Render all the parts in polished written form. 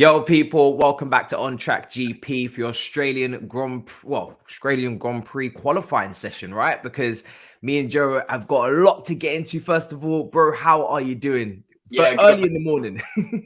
Yo, people, welcome back to On Track GP for your Australian Grand Prix qualifying session, right? Because me and Joe have got a lot to get into. First of all, bro, how are you doing? Yeah, early in the morning.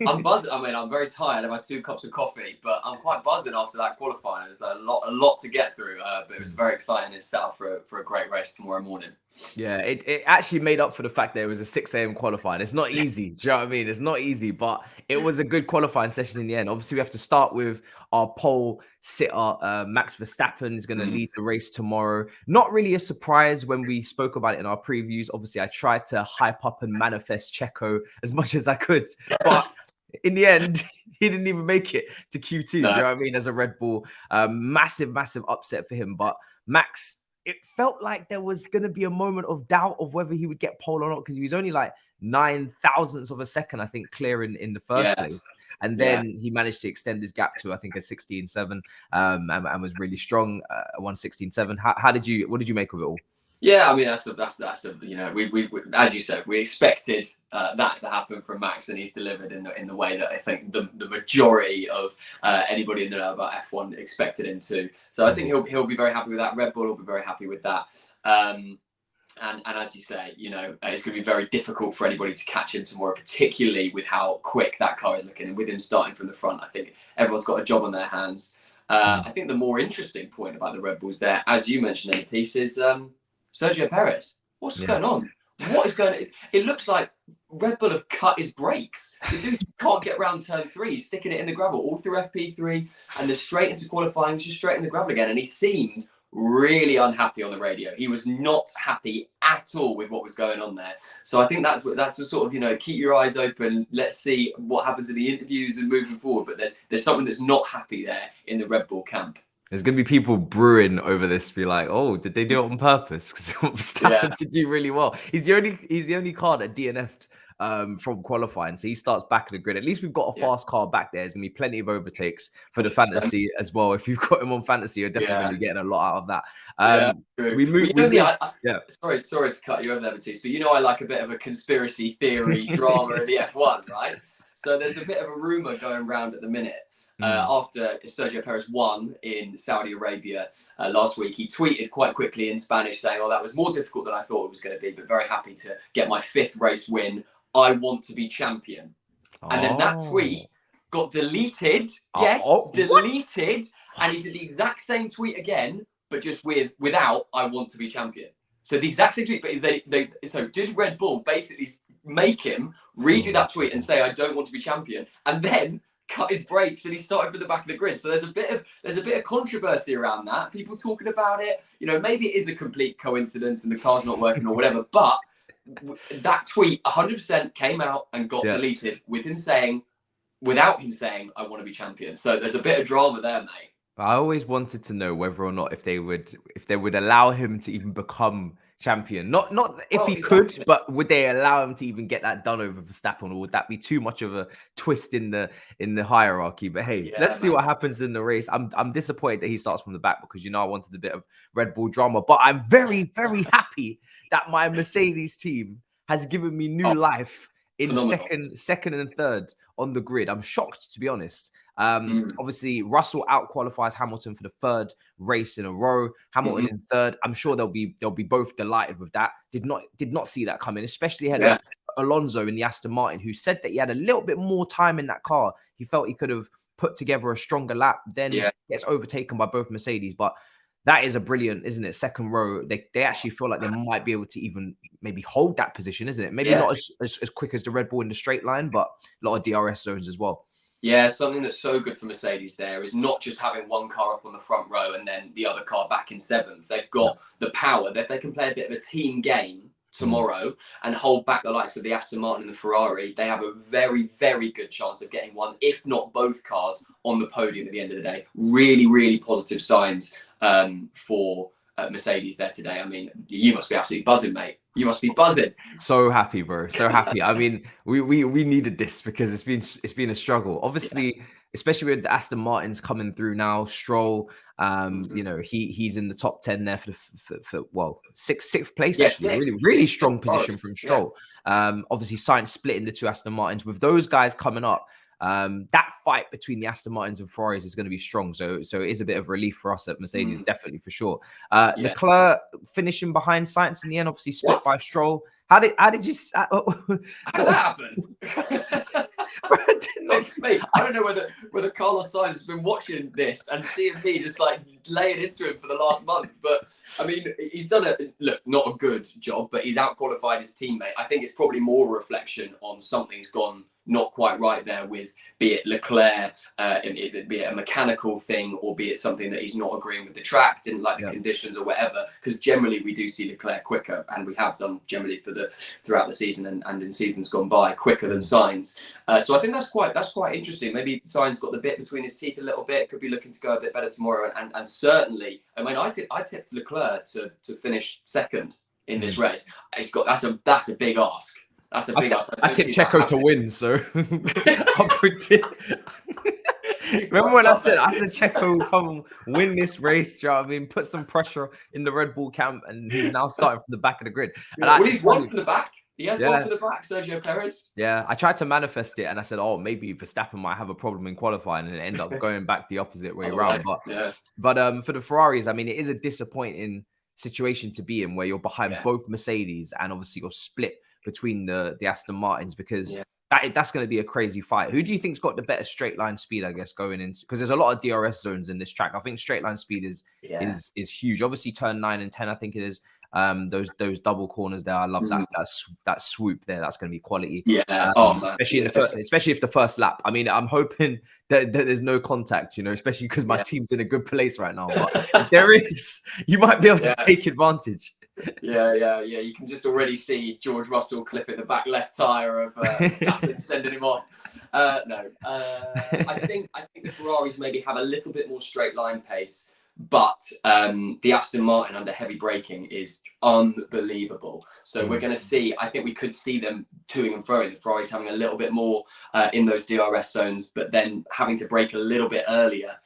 I'm buzzing. I mean, I'm very tired. I've had 2 cups of coffee, but I'm quite buzzing after that qualifying. There's a lot to get through, but it was very exciting. It's set up for a great race tomorrow morning. Yeah, it actually made up for the fact that it was a 6 a.m. qualifying. It's not easy. Do you know what I mean? It's not easy, but it was a good qualifying session in the end. Obviously, we have to start with our pole sitter. Max Verstappen is going to lead the race tomorrow. Not really a surprise when we spoke about it in our previews. Obviously, I tried to hype up and manifest Checo as much as I could, but in the end, he didn't even make it to Q2. Do you know what I mean? As a Red Bull, massive upset for him. But Max, it felt like there was going to be a moment of doubt of whether he would get pole or not, because he was only like 9 thousandths of a second, I think, clearing in the first place. And then he managed to extend his gap to, I think, a 16.7 and was really strong, 1:16.7. What did you make of it all? Yeah, I mean that's you know, we as you said, we expected that to happen from Max, and he's delivered in the way that I think the majority of anybody in the know about F1 expected him to. So I think he'll be very happy with that. Red Bull will be very happy with that. And as you say, you know, it's going to be very difficult for anybody to catch him tomorrow, particularly with how quick that car is looking, and with him starting from the front. I think everyone's got a job on their hands. I think the more interesting point about the Red Bulls there, as you mentioned, Matisse, is Sergio Perez. What's going on? What is going on? It looks like Red Bull have cut his brakes. The dude can't get around turn 3. He's sticking it in the gravel all through FP3 and then straight into qualifying, just straight in the gravel again. And he seemed really unhappy on the radio. He was not happy at all with what was going on there. So I think that's the sort of, you know, keep your eyes open. Let's see what happens in the interviews and moving forward. But there's something that's not happy there in the Red Bull camp. There's going to be people brewing over this, be like, "Oh, did they do it on purpose?" Because Verstappen to do really well. He's the only car that DNF'd from qualifying, so he starts back in the grid. At least we've got a fast car back there. There's going to be plenty of overtakes for the fantasy as well. If you've got him on fantasy, you're definitely going to be getting a lot out of that. Sorry to cut you over there, Matisse, but you know I like a bit of a conspiracy theory drama in the F1, right? So there's a bit of a rumor going around at the minute. After Sergio Perez won in Saudi Arabia last week, he tweeted quite quickly in Spanish saying, "Oh, that was more difficult than I thought it was going to be, but very happy to get my 5th race win. I want to be champion." And then that tweet got deleted. Deleted. And he did the exact same tweet again, but just without "I want to be champion." So the exact same tweet, but so did Red Bull basically make him redo that tweet and say, "I don't want to be champion," and then cut his brakes and he started from the back of the grid. So there's a bit of controversy around that. People talking about it. You know, maybe it is a complete coincidence and the car's not working or whatever. But that tweet 100% came out and got deleted without him saying, "I want to be champion." So there's a bit of drama there, mate. I always wanted to know whether or not if they would allow him to even become champion. Not if he could, but would they allow him to even get that done over Verstappen, or would that be too much of a twist in the hierarchy? But hey, let's see what happens in the race. I'm disappointed that he starts from the back, because you know I wanted a bit of Red Bull drama, but I'm very happy that my Mercedes team has given me new life in second and third on the grid. I'm shocked, to be honest. Obviously Russell out qualifies Hamilton for the 3rd race in a row. Hamilton in 3rd. I'm sure they'll be both delighted with that. Did not see that coming, especially ahead of Alonso in the Aston Martin, who said that he had a little bit more time in that car. He felt he could have put together a stronger lap, then gets overtaken by both Mercedes. But that is a brilliant, isn't it? 2nd row. They actually feel like they might be able to even maybe hold that position, isn't it? Maybe not as quick as the Red Bull in the straight line, but a lot of DRS zones as well. Yeah, something that's so good for Mercedes there is not just having one car up on the front row and then the other car back in 7th. They've got the power that they can play a bit of a team game tomorrow and hold back the likes of the Aston Martin and the Ferrari. They have a very good chance of getting one, if not both cars, on the podium at the end of the day. Really positive signs for Mercedes there today. I mean, you must be absolutely buzzing, mate. You must be buzzing. So happy, bro. So happy. I mean, we needed this because it's been a struggle. Obviously, especially with the Aston Martins coming through now. Stroll, you know, he's in the top 10 there for sixth place. Actually, really strong position from Stroll. Obviously, Sainz splitting the 2 Aston Martins. With those guys coming up, That fight between the Aston Martins and Ferraris is going to be strong. So it is a bit of relief for us at Mercedes, definitely for sure. Leclerc finishing behind Sainz in the end, obviously split by Stroll. How did you? How did that happen? Mate, I don't know whether Carlos Sainz has been watching this and seeing me just like laying into him for the last month. But I mean, he's done not a good job, but he's out-qualified his teammate. I think it's probably more a reflection on something's gone not quite right there with, be it Leclerc, be it a mechanical thing, or be it something that he's not agreeing with the track, didn't like the conditions or whatever. Because generally we do see Leclerc quicker, and we have done generally throughout the season and in seasons gone by quicker than Sainz. So I think that's quite interesting. Maybe Sainz got the bit between his teeth a little bit. Could be looking to go a bit better tomorrow, and certainly, I mean, I tipped Leclerc to finish second in this race. That's a big ask. That's a big ask. I tipped Checo to win, so I'll predict. Remember when I said Checo will come win this race? Do you know what I mean? Put some pressure in the Red Bull camp, and he's now starting from the back of the grid. Well, he's won from the back. He has gone for the back, Sergio Perez. Yeah, I tried to manifest it, and I said, "Oh, maybe Verstappen might have a problem in qualifying," and it ended up going back the opposite way around. But for the Ferraris, I mean, it is a disappointing situation to be in, where you're behind both Mercedes, and obviously you're split between the Aston Martins, because that's going to be a crazy fight. Who do you think's got the better straight line speed, I guess, going into, because there's a lot of DRS zones in this track. I think straight line speed is huge. Obviously, turn 9 and 10, I think it is. Those double corners there, I love that swoop there. That's going to be quality. Especially if the first lap. I mean, I'm hoping that there's no contact, especially because my team's in a good place right now. But if there is, you might be able to take advantage. Yeah. You can just already see George Russell clipping the back left tire of Verstappen, sending him off. I think the Ferraris maybe have a little bit more straight line pace, but the Aston Martin under heavy braking is unbelievable. So we're going to see. I think we could see them toing and throwing. The Ferraris having a little bit more in those DRS zones, but then having to brake a little bit earlier.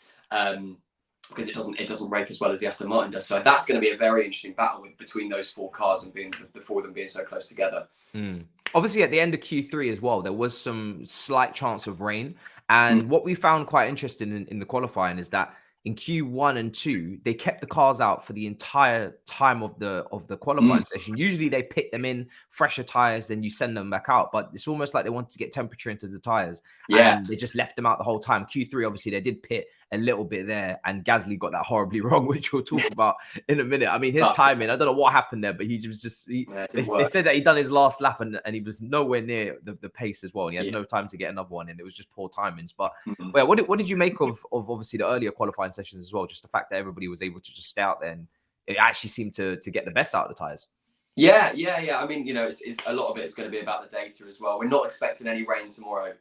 Because it doesn't brake as well as the Aston Martin does. So that's going to be a very interesting battle between those four cars and the four of them being so close together. Obviously, at the end of Q3 as well, there was some slight chance of rain. And what we found quite interesting in the qualifying is that in Q1 and 2, they kept the cars out for the entire time of the qualifying session. Usually they pit them in fresher tires, then you send them back out. But it's almost like they wanted to get temperature into the tires. And they just left them out the whole time. Q3, obviously, they did pit a little bit there, and Gasly got that horribly wrong, which we'll talk about in a minute. I mean, his timing, I don't know what happened there, but he was they said that he done his last lap and he was nowhere near the pace as well. And he had no time to get another one in. It was just poor timings. But what did you make of obviously the earlier qualifying sessions as well? Just the fact that everybody was able to just stay out there, and it actually seemed to get the best out of the tires. Yeah. I mean, it's a lot of it is going to be about the data as well. We're not expecting any rain tomorrow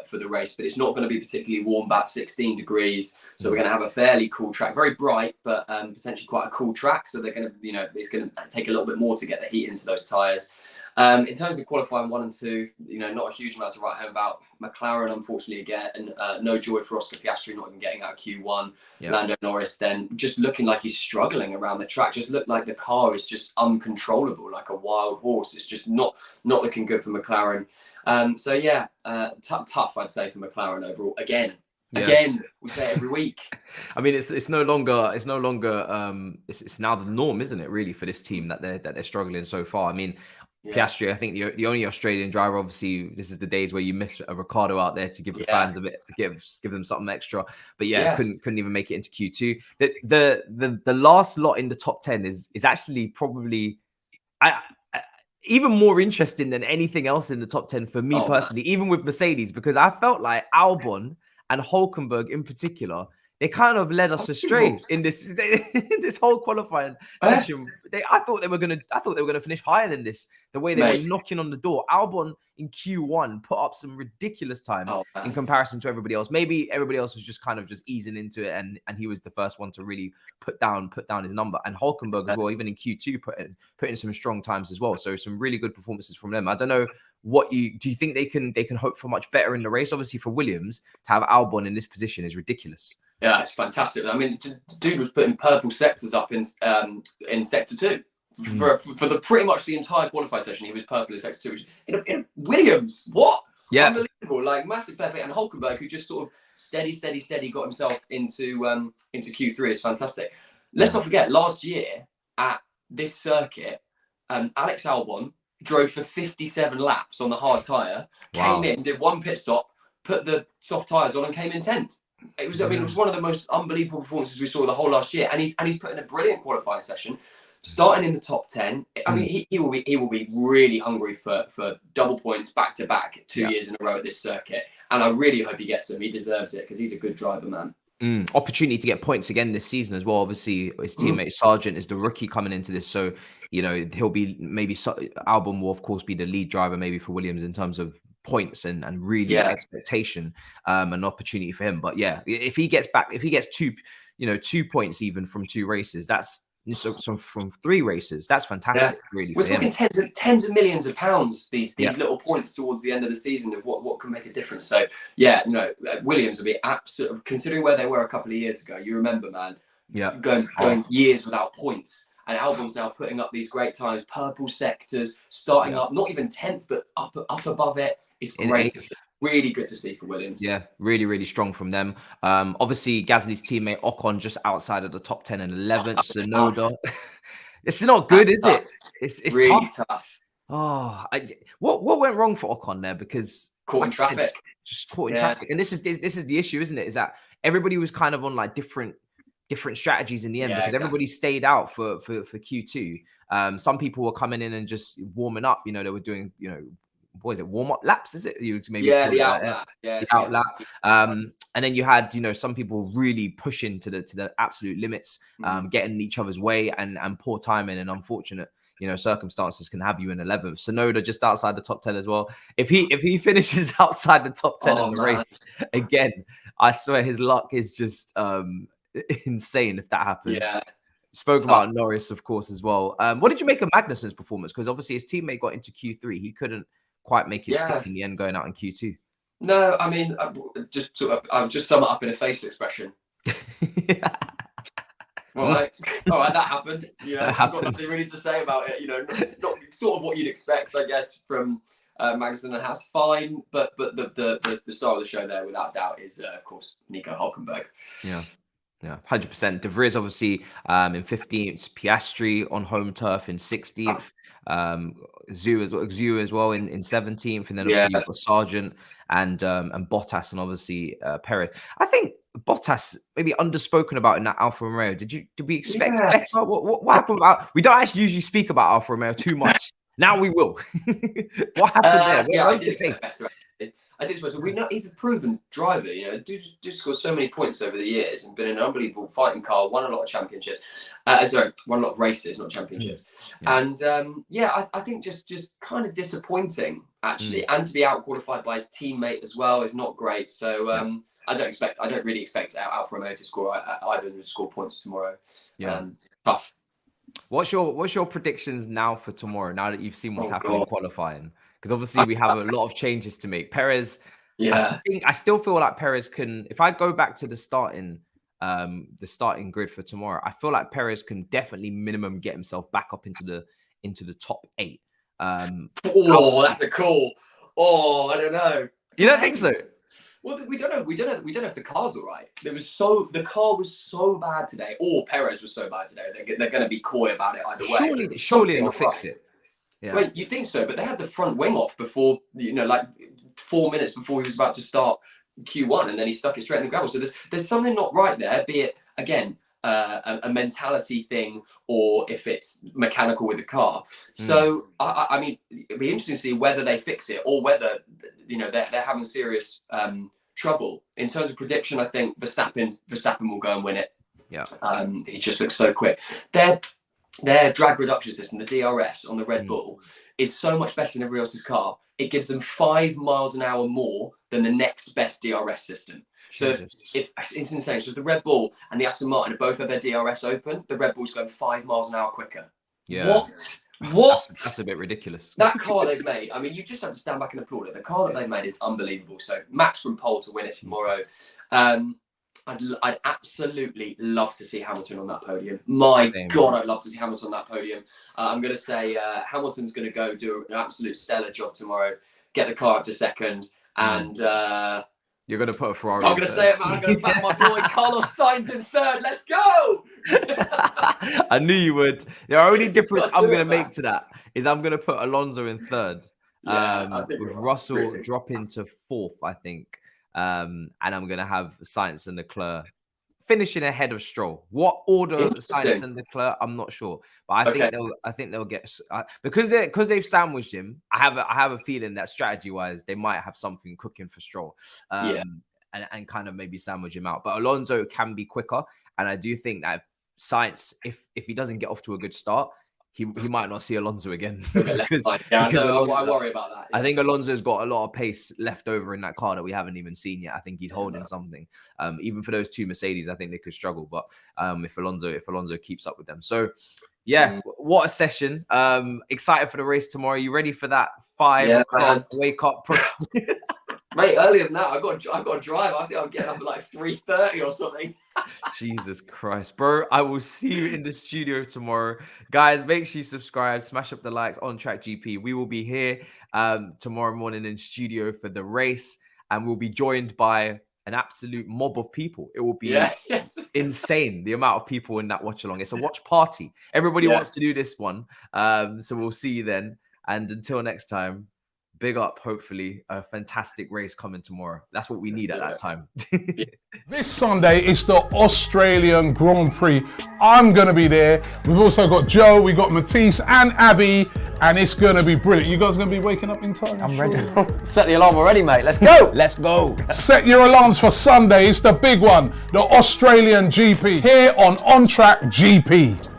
for the race, but it's not going to be particularly warm, about 16 degrees. So we're going to have a fairly cool track, very bright, but potentially quite a cool track. So they're going to, it's going to take a little bit more to get the heat into those tires. In terms of qualifying 1 and 2, not a huge amount to write home about. McLaren, unfortunately, again, and no joy for Oscar Piastri not even getting out of Q1. Lando Norris then just looking like he's struggling around the track. Just looked like the car is just uncontrollable, like a wild horse. It's just not looking good for McLaren. Tough, I'd say, for McLaren overall. Again, we say it every week. I mean, it's now the norm, isn't it? Really, for this team that they're struggling so far. I mean, Piastri, I think the only Australian driver. Obviously, this is the days where you miss a Ricciardo out there to give the fans a bit, give them something extra. But couldn't even make it into Q2. The last lot in the top 10 is actually probably even more interesting than anything else in the top 10 for me personally, even with Mercedes, because I felt like Albon and Hulkenberg in particular, they kind of led us astray in this whole qualifying session. I thought they were gonna finish higher than this. The way they were knocking on the door. Albon in Q1 put up some ridiculous times in comparison to everybody else. Maybe everybody else was just kind of just easing into it, and he was the first one to really put down his number. And Hulkenberg as well, even in Q2, put in some strong times as well. So some really good performances from them. I don't know. Do you think they can hope for much better in the race? Obviously, for Williams to have Albon in this position is ridiculous. Yeah, it's fantastic. I mean, dude was putting purple sectors up in sector 2 for pretty much the entire qualifying session. He was purple in sector 2. In Williams, what? Yeah, unbelievable. unbelievable. Like massive fair play. And Hulkenberg, who just sort of steady got himself into Q3 is fantastic. Let's not forget, last year at this circuit, Alex Albon drove for 57 laps on the hard tyre, came in, did one pit stop, put the soft tyres on and came in 10th. It was, I mean, it was one of the most unbelievable performances we saw the whole last year. And he's put in a brilliant qualifying session, starting in the top 10. I mean, he will be really hungry for double points back to back 2 years in a row at this circuit. And I really hope he gets them. He deserves it because he's a good driver, man. Opportunity to get points again this season as well. Obviously, his teammate Sargent is the rookie coming into this, so you know he'll be maybe Albon will of course be the lead driver maybe for Williams in terms of points and really expectation, an opportunity for him. But yeah, if he gets 2 points even from 2 races, that's so from 3 races, that's fantastic. Really, we're talking tens of millions of pounds. These little points towards the end of the season of what can make a difference. So yeah, Williams will be absolutely, considering where they were a couple of years ago. You remember, man, going years without points, and Albon's now putting up these great times, purple sectors, starting up, not even 10th, but up above it. It's great. Really good to see for Williams. Yeah, really, really strong from them. Obviously, Gasly's teammate Ocon just outside of the top 10 and 11th. Tsunoda. It's not good, is it? It's really tough. Oh, what went wrong for Ocon there? Because caught in traffic. Just caught in traffic. And this is the issue, isn't it? Is that everybody was kind of on like different strategies in the end because everybody stayed out for Q2. Some people were coming in and just warming up. They were doing, what is it, warm-up laps, is it? The out lap. The out lap. And then you had, some people really pushing to the absolute limits, getting in each other's way, and poor timing and unfortunate, circumstances can have you in 11th. Tsunoda just outside the top 10 as well. If he finishes outside the top 10 in the race again, I swear his luck is just insane if that happens. Yeah. Spoke about Norris, of course, as well. What did you make of Magnussen's performance? Because obviously his teammate got into Q3. He couldn't quite make it stick in the end, going out in Q2. No, I mean, I'll just sum it up in a facial expression. Well, all right, that happened. I've got nothing really to say about it. Not sort of what you'd expect, I guess, from Magnussen and Haas. Fine, but the star of the show there, without doubt, is of course Nico Hulkenberg. Yeah, 100%. De Vries obviously in 15th, Piastri on home turf in 16th, Zhu as well in 17th, and then obviously you've got Sargent and Bottas, and obviously Perez. I think Bottas maybe underspoken about in that Alfa Romeo. Did we expect better? What happened about? We don't actually usually speak about Alfa Romeo too much. Now we will. What happened there? I did expect better. I did suppose we know he's a proven driver. Dude scored so many points over the years and been an unbelievable fighting car. Won a lot of championships. Won a lot of races, not championships. And I think just kind of disappointing actually, and to be out qualified by his teammate as well is not great. So I don't really expect Alfa Romeo to score either of them to score points tomorrow. Tough. What's your predictions now for tomorrow? Now that you've seen what's happening in qualifying. Because obviously we have a lot of changes to make. Perez, I still feel like Perez can. If I go back to the starting grid for tomorrow, I feel like Perez can definitely minimum get himself back up into the top 8. That's a call. I don't know. You don't think so? Well, we don't know. We don't know if the car's all right. The car was so bad today, or Perez was so bad today. They're going to be coy about it either way. Surely they'll fix it. Yeah. Well, you think so, but they had the front wing off before, like 4 minutes before he was about to start Q1, and then he stuck it straight in the gravel. So there's something not right there, be it, again, a mentality thing, or if it's mechanical with the car. So, I mean, it'd be interesting to see whether they fix it, or whether, they're having serious trouble. In terms of prediction, I think Verstappen will go and win it. Yeah. He just looks so quick. Their drag reduction system, the DRS on the Red Bull, is so much better than everybody else's car. It gives them 5 miles an hour more than the next best DRS system. So it's insane. So if the Red Bull and the Aston Martin both have their DRS open, the Red Bull's going 5 miles an hour quicker. Yeah. What? That's a bit ridiculous. That car they've made, I mean, you just have to stand back and applaud it. The car that they've made is unbelievable. So Max from pole to win it tomorrow. I'd absolutely love to see Hamilton on that podium. God, I'd love to see Hamilton on that podium. I'm going to say Hamilton's going to go do an absolute stellar job tomorrow, get the car up to second, And you're going to put a Ferrari. I'm going to say it, man. I'm going to back my boy Carlos Sainz in third. Let's go! I knew you would. The only difference I'm going to make to that is I'm going to put Alonso in third. With Russell dropping to fourth, I think. And I'm going to have Sainz and Leclerc finishing ahead of Stroll. What order Sainz and Leclerc, I'm not sure, but I think they'll get because they've sandwiched him. I have a feeling that strategy wise they might have something cooking for Stroll, and kind of maybe sandwich him out. But Alonso can be quicker, and I do think that Sainz, if he doesn't get off to a good start, he might not see Alonso again. I worry about that. I think Alonso's got a lot of pace left over in that car that we haven't even seen yet. I think he's holding something. Even for those two Mercedes, I think they could struggle. But if Alonso keeps up with them, so what a session! Excited for the race tomorrow. You ready for that 5 o'clock wake up? Mate, earlier than that, I got to drive. I think I'll get up at like 3:30 or something. Jesus Christ, bro. I will see you in the studio tomorrow. Guys, make sure you subscribe, smash up the likes on Track GP. We will be here tomorrow morning in studio for the race, and we'll be joined by an absolute mob of people. It will be insane, the amount of people in that watch along. It's a watch party. Everybody wants to do this one. So we'll see you then. And until next time, big up, hopefully, a fantastic race coming tomorrow. That's what we need at that time. This Sunday, it's the Australian Grand Prix. I'm going to be there. We've also got Joe, we've got Matisse and Abby, and it's going to be brilliant. You guys going to be waking up in time? I'm ready. Set the alarm already, mate. Let's go. Let's go. Set your alarms for Sunday. It's the big one, the Australian GP, here on Track GP.